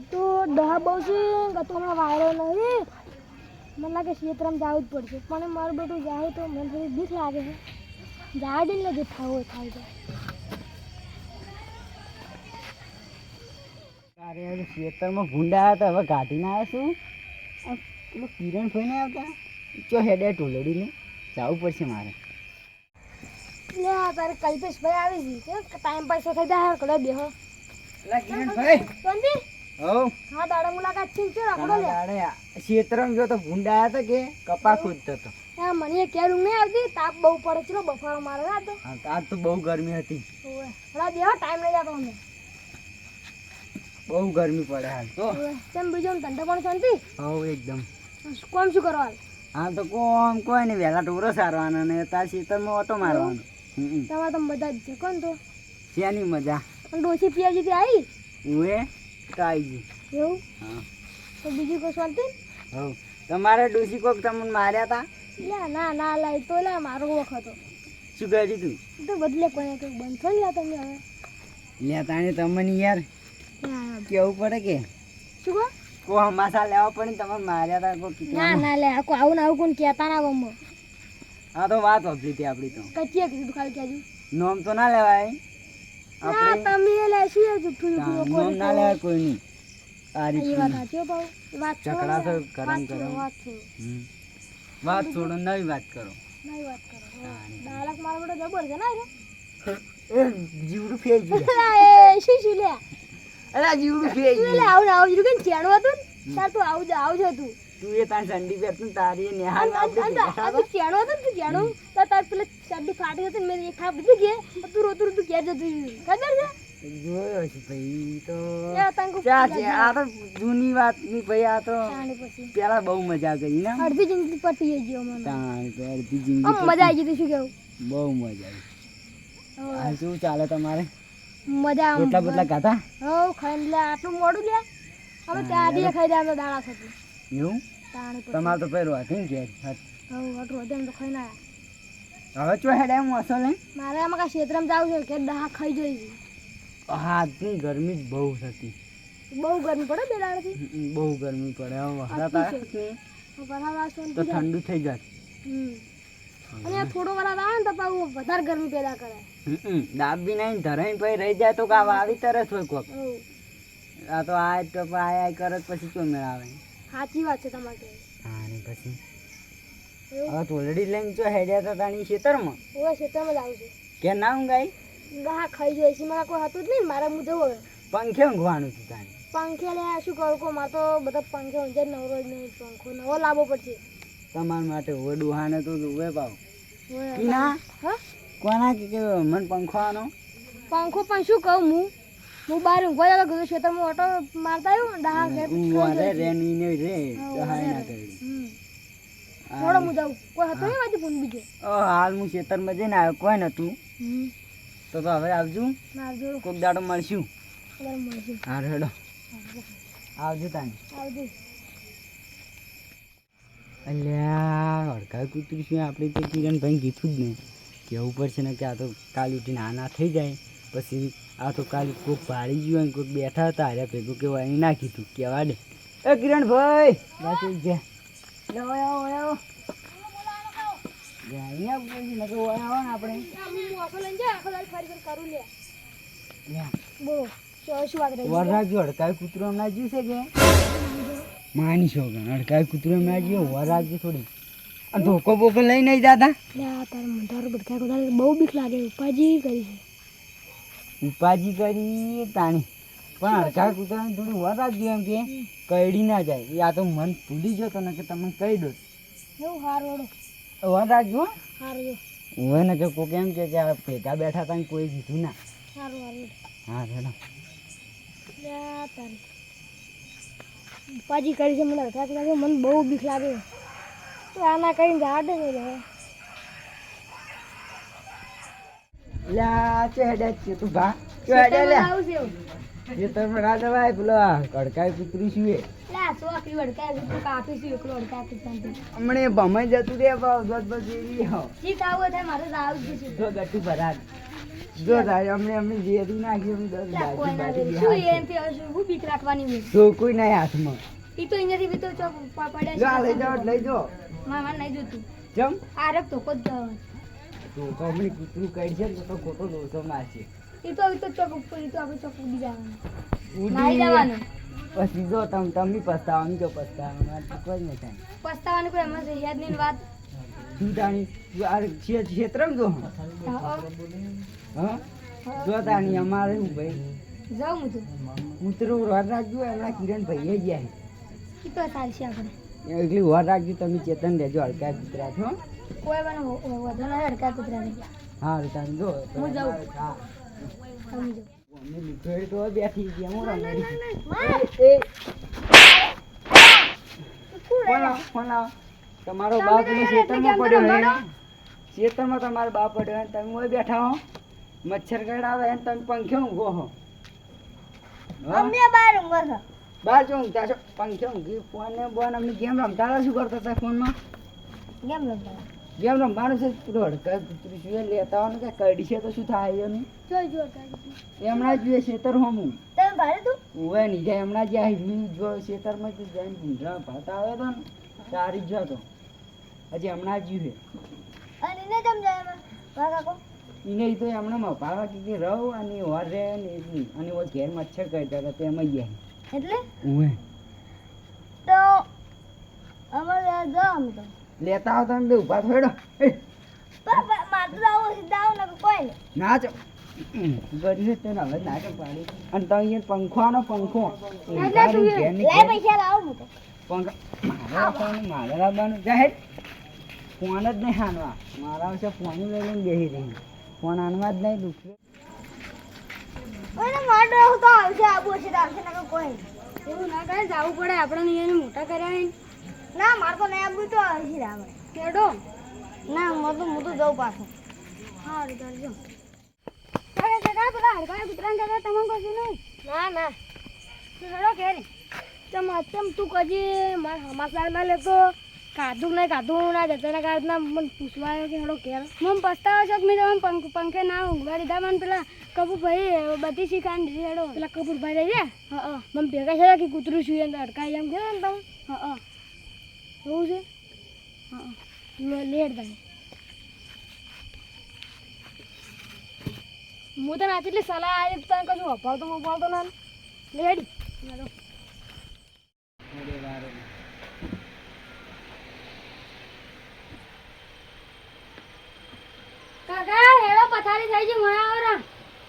તો દહ બહુ છે તો હમણાં વાયરો નહીં મને લાગે ક્ષેત્રમાં જવું જ પડશે પણ મારું બેટું જાય તો મને થોડી બીક લાગે છે જાય જ ને જે થવું થાય છે અરે ખેતરમાં ભૂંડા હતા હવે કાઢીને આવ્યા છું પેલો કિરણ થઈને આવતા ચો હેડે ટોલડીને જવું પડશે મારે લે તારે કલ્પેશભાઈ આવી છે કે ટાઈમ પાસ થઈ જાય કડો બેહો પેલા કિરણભાઈ શાંતિ હો હા દાડા મુલાકાત છે કે રાખડો લે દાડે ખેતરમાં ગયો તો ભૂંડા હતા કે કપા ખોદતો હતો હા મને ક્યારે ઊંઘ નહીં આવતી તાપ બહુ પડે ચલો બફારો મારે ના તો હા આજ તો બહુ ગરમી હતી ઓવે હળા બેહો ટાઈમ નહીં જતો અમને બહુ ગરમી પડે હાલ તો તેમ બીજું ધંધા પણ શાંતિ હવ એકદમ કોમ શું કરવા હા તો કોમ કોઈ નહીં વહેલા ટોરો સારવાના ને તાર ખેતરમાં ઓટો મારવાનો તમારે તો બધા જ છે કોણ તો શેની મજા અને ડોસી પિયાજી થી આવી ઉએ તો આવી ગઈ એવું હા તો બીજું કોઈ શાંતિ હવ તમારે ડોસી કોક તમને માર્યા હતા લે ના ના લાય તો લે મારો વખત શું કરી તું તો બદલે કોઈ કંઈક બંધ થઈ ગયા તમે હવે લે તાણે તમને યાર કેવું પડે કે શું કહો કો હમાસા લેવા પડે ને તમે માર્યા હતા કોઈ ના ના લે આવું ને આવું કોણ કહેતા ના ગમો હા તો વાત વાપરી હતી આપણી તો કચીએ કીધું ખાલી કહેજો નોમ તો ના લેવાય ના તમે લે છીએ જુઠ્ઠું નોમ ના લેવાય કોઈની આ એ રીતનું વાત સાચી હો ભાવ વાત ઝઘડા તો કરમ કરો વાત છોડો વાત છોડો નવી વાત કરો નહીં વાત કરો ડાયલોગ મારો બેટો જબર છે ને એ જીવડું ફેઈ ગયું એ શું લે અરે જીવડું ફેઈ તું લે ગયું આવું આવું જીરું કે ચેણો હતું ને તાર તું આવું જ હતું તું એ તાર સંડી પહેરતું ને તારી એ નેહાલ તું ચેણો હતો ને તું ચેણો તાર પેલા ચડ્ડી ફાટી હતી ને મેં એક થાપ દીધી કે તું રોતું રોતું ઘેર જતું ખબર છે જોયો છે ભાઈ તો એ તંગુ ચા છે આ તો જૂની વાત ની ભાઈ આ તો તાણે પછી પેલા બહુ મજા કરી ને અડધી જિંદગી પટી ગઈ મને તાણ તો અડધી જિંદગી આમ મજા આવી ગઈ તું શું કેવું બહુ મજા આવી હાલ શું ચાલે તમારે મજા આમ રોટલા બોટલા ખાધા હો ખાઈને લે આટલું મોડું લે હવે ત્યાં આધી ખાઈ દે તો દાડા થતી એવું તાણે પછી તમારે તો પહેરવા હતી ને ઘેર હવ આટલું હતું તો ખાઈને આયા હવે ચો હેડે હું હસો લઈને મારે આમાં કાંઈ ક્ષેત્રમાં જવું છે કે દહા ખાઈ જોઈ આજની ગરમી જ બહુ થતી બહુ ગરમી પડે બે દાડાથી બહુ ગરમી પડે હવે વરસાદ આવે ને વરસાદ આવશે ને તો ઠંડુ થઈ જાય અને આ થોડો વરસાદ આવે ને તો પાછું વધારે ગરમી પેદા કરે દાબી નહીં ધરાઈને પછી રહી જાય તો કાં આવી તરત હોય કોક હવ આ તો આ તો આય કરે પછી ચો મેળ આવે સાચી વાત છે તમારે હા ને પછી એવું હવે તોલડી લઈને ચો હેડ્યા હતા તાણી ખેતરમાં હવે ક્ષેત્રમાં જ આવું છે કે ના ઊંઘાઈ દહા ખાઈ જોઈ છે મારા કોઈ હતું જ નહીં મારે હું જવું હવે પંખે ઊંઘવાનું હતું તાણી પંખે લે શું કરું કહો મારે તો બધા પંખે ઊંઝે નવરો જ નહીં પંખો નવો લાવવો પડશે તમારા માટે હવે ડોહાને તો ઉભે પાવ હવે કીના હા કોના કે મન પંખો આનો પંખો પણ શું કહું હું બહાર ઊંઘવા જતો કીધું ક્ષેત્રમાં ઓટો મારતા આવ્યું દહા ઊંઘવા રે નીને રે સહાય ના કરી થોડો હું જાઉં કોઈ હતો નહીં વાંચી પૂન બીજો હાલ હું ખેતરમાં જઈને આવ્યો કોઈ નતું તો હવે આવજો આવજો કોક દાડો મળશું કલર મળશે હા હેડો આવજો તાને આવજો અલ્યા હડકા કૂતરી શું આપણે તો કિરણભાઈ કીધું જ નહીં કહેવું પડશે ને કે આ તો કાલ ઉઠીને આના થઈ જાય પછી આ તો કાલ કોઈક ભાળી ગયું હોય કોઈક બેઠા હતા હાર્યા ભેગું કે વાણી ના કીધું કહેવા દે એ કિરણભાઈ બાકી ગયા આવો અહીંયા બોલી ને આવો ને આપણે બોલો શું વાત રહી વરરાજો હડકાય કૂતરો હમણાં જ્યું છે કે માની શોગન હડકાય કૂતરો હમણાં જ્યો વરરાજો થોડી અને ધોકો બોકો લઈ નહીં જતા તારે મંધારો બટકા કોદાળ બહુ બીક લાગે ઉપાજી કરી છે ઉપાજી કરી તાણી પણ હડકાય કૂતરાને થોડી વરરાજો એમ કે કઈડી ના જાય એ આ તો મન ભૂલી ગયો તો ને કે તમને કહી દો એવું હારું વરરાજો હારું હોય ને કે કોક એમ કે આ ભેગા બેઠા હતા ને કોઈ કીધું ના હારું હારું હા હેડો તારે ઉપાજી કરી છે મને હડકા લાગે મને બહુ બીક લાગે તો આના કરીને ઝાડ નહીં રહે લ્યા છે હેડે છે તું ભા જો હેડે લે આવું છે એવું જે તમે ના જવાય પેલો કડકાઈ કૂતરી શું એ લા સો આખી વડકા છે કાફી છે એકલો વડકા છે શાંતિ હમણે ભમાઈ જતું રે ભાવ દોત બસ એવી હો ઠીક આવો થાય મારે તો આવું જ છે જો ગટ્ટુ ભરા જો તારે અમને જેરી નાખી અમને 10 લા, કોઈ ના બાજી વેરી. શું બાજી એમ થી શું બીક રાખવાની હોય? તો કોઈ નહીં હાથમાં ઈ તો અહીંયાથી બી તો ચોક પડ્યા જો આ લઈ જાઓ લઈ જાઓ મામા નહીં જોતું. જમ આરબ તો કોદ જવાનું. તો અમને કૂતરું કઈ છે ને તો ખોટો દોષો મારશે ઈ તો ચોક ઉપર ઈ તો આપણે ચોક ઉડી જવાનું. ઉડી નાઈ જવાનું. પછી જો તમે પસ્તાવો અમે જો પસ્તાવો કોઈ નહીં થાય પસ્તાવાની કોઈ એમાં છે યાદ નહીં વાત. તું તાણી તું આ ક્ષેત્રમાં જો હા, હા જો તાણી અમારે હું ભાઈ જાઉં હું તો. કૂતરું વાર રાખજો એમના કિરણ ભાઈએ ગયા ઈ તો ચાલશે આપણે. એટલી વાર રાખજો તમે ચેતન રહેજો હડકા કૂતરા છો કોઈ પણ વધુ ના હડકા કૂતરા નહીં. હા તાણી જો હું જાઉં. હા હું જાઉં. અમે લીધો તો બેઠી ગયા હું રંગાડી ફોન આવ તમારો બાપ ને ખેતરમાં પડ્યો હે ખેતરમાં તમારો બાપ પડ્યો હે તમે ઓય બેઠા હો મચ્છર કરડાવે હે તમે પંખે ઊંઘો હો અમે બહાર ઊંઘો છો. બહાર જો ઊંઘતા છો પંખે ઊંઘી ફોન ને બોન અમને ગેમ રમતા હતા શું કરતા હતા ફોનમાં કેમ રમતા? ગેમ રમવાનું છે હડકા કૂતરી શું લેતા હોય ને કે કરડી છે તો શું થાય એનું જોઈ જો કાઢી. એમણા જોઈએ ખેતર હોમું તમે ભાડે તું? ઓવે નહીં જાય હમણાં જે હિમની જો ખેતરમાં જ જઈને ભૂંડરા ભાતા આવ્યો હતો ને તારી જ હતો હજી હમણાં જ જીવે અને એને જમ જાય એમાં વાહ કાકો. એને તો એમણે મપાવા કે રહો અને ઓર રહે ને એટલી અને ઓ ઘેર મચ્છર કરતા હતા તેમાં ગયા એટલે ઓવે તો અમારે જાઓ અમે તો. લેતા આવો તમે બે ઊભા થોડો મારે તો આવું સીધા આવું ને કોઈ નહીં. ના ચો બધી તેને હવે નાટક પાડી અને તો અહીંયા પંખોનો પંખો એટલે શું છે? લાય પૈસા લાવો હું તો. પંખો મારે લાવવાનું જાહેર ફોન જ નહીં હાનવા મારા વિશે ફોન લઈને બેસી રહી ફોન આનવા જ નહીં દુખે ઓય મારે ડર તો આવશે આબુ હશે તો આવશે ને કોઈ નહીં. એવું ના કરે જવું પડે આપણે અહીંયા મોટા કર્યા નહીં. ના મારે તો નહીં આબુ તો આવશે આપણે કેડો ના હું તો જઉં પાછું. હા રે ચાલજો. કાકા પેલા હડકા કૂતરાને કાકા તમે કશું નહીં. ના ના તું હેડો ઘેરી ચમ તું કજી મારા સમાચાર ના લેતો કાધું નહીં કાધું ના જતા કાઢના મને પૂછવા આવ્યો કે હેડો ઘેર મને પસ્તાવો છો કે મેં તમે પંખે ના ઊંઘવા દીધા મને પેલા કપૂરભાઈ બધી શીખાને દીધી હેડો પેલા કપૂરભાઈ રહી ગયા હા મને ભેગા છે કે કૂતરું છું એને અડકાઈ એમ કહેવાય ને તમે હા એવું છે હા લેટ થાય હું તને આટલી સલાહ આવી તને કશું અપાવતો ના લેડી હેડો. કાકા હેડો પથારી થઈ ગઈ મને આવરા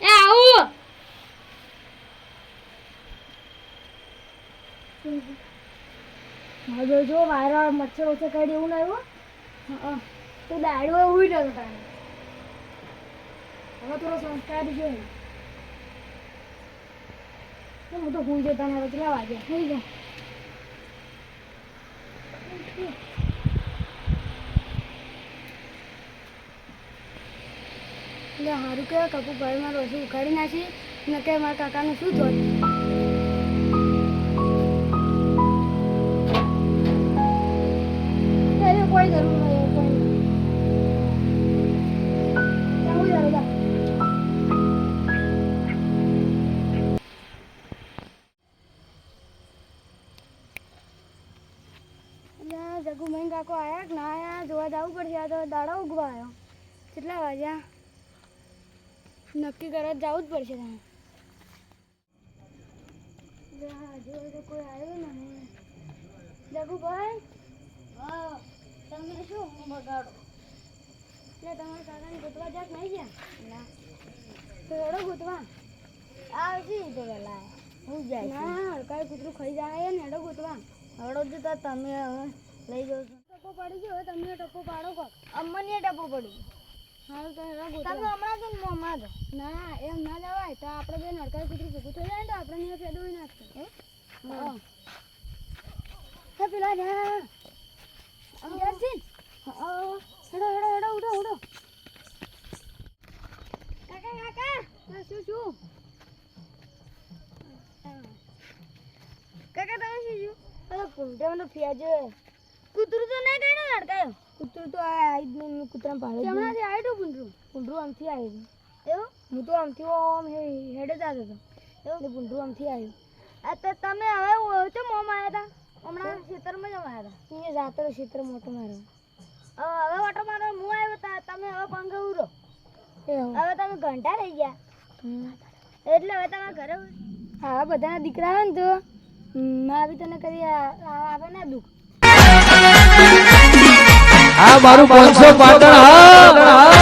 એ આવું હવે જો વાયરા મચ્છર ઓછા કાઢી એવું ના આવ્યું હા તો દાડો ઉઈ રહ્યો તારે હવે થોડો સંસ્કાર જોઈએ હું તો ભૂલ જતા ને કેટલા વાગ્યા થઈ ગયા એટલે સારું કે કપૂ ભાઈ મારું રસોઈ ઉખાડી નાખી ને કે મારા કાકાનું શું થયું એને કોઈ જરૂર નહીં કોઈ જગુ મહીન કાકો આયા કે ના આયા જોવા જવું પડશે આ તો દાડો ઉગવા આવ્યો કેટલા વાગ્યા નક્કી કરવા જવું જ પડશે તમે હજુ કોઈ આવ્યું ને જગુભાઈ હા તમે શું બગાડો એટલે તમારા કાકાને ગોતવા જાત નહીં ગયા ના તો એડો ગોતવા આવશે તો પેલા હું જાય ના હડકાઈ કૂતરું ખાઈ જાય ને એડો ગોતવા હડો જતા તમે હવે લઈ જાઓ ટપ્પો પડી ગયો હવે તમને ટપ્પો પાડો કો અમને ટપ્પો પડી હારું તો એડો ગોતવા તમે હમણાં તો હમણાં જ ના એમ ના જવાય તો આપણે બેન હડકાઈ કૂતરું ભેગું થઈ જાય ને તો આપણે ને ફેદોડી નાખશે હા હે પેલા ના યાસીન હેડો ઉડો કાકા શું કાકા તમે શું અરે પૂંઢે મને ફિયાજો કૂતરું તો નહીં ગઈ ને લડકાયો કૂતરું તો આ જ નહીં કૂતરા પાડે હમણાંથી આવ્યું પૂંઢરું આમથી આવ્યું એવું હું તો આમથી આમ હેડે જ આવ્યો હતો એવું ભૂંડું આમથી આવ્યું. આ તો તમે હવે ચમ આમ આવ્યા હતા હમણાં ખેતરમાં જ આવ્યા હતા અહીંયા જાતો ખેતર મોટો મારો હવે ઓટો મારો હું આવ્યો હતા તમે હવે પાંગે ઉરો હવે તમે ઘંટા રહી ગયા એટલે હવે તમારા ઘરે હા બધાના દીકરા હોય ને તો માં બી તને કરી આવે ના દુઃખ આ મારું 500 પાટણ હા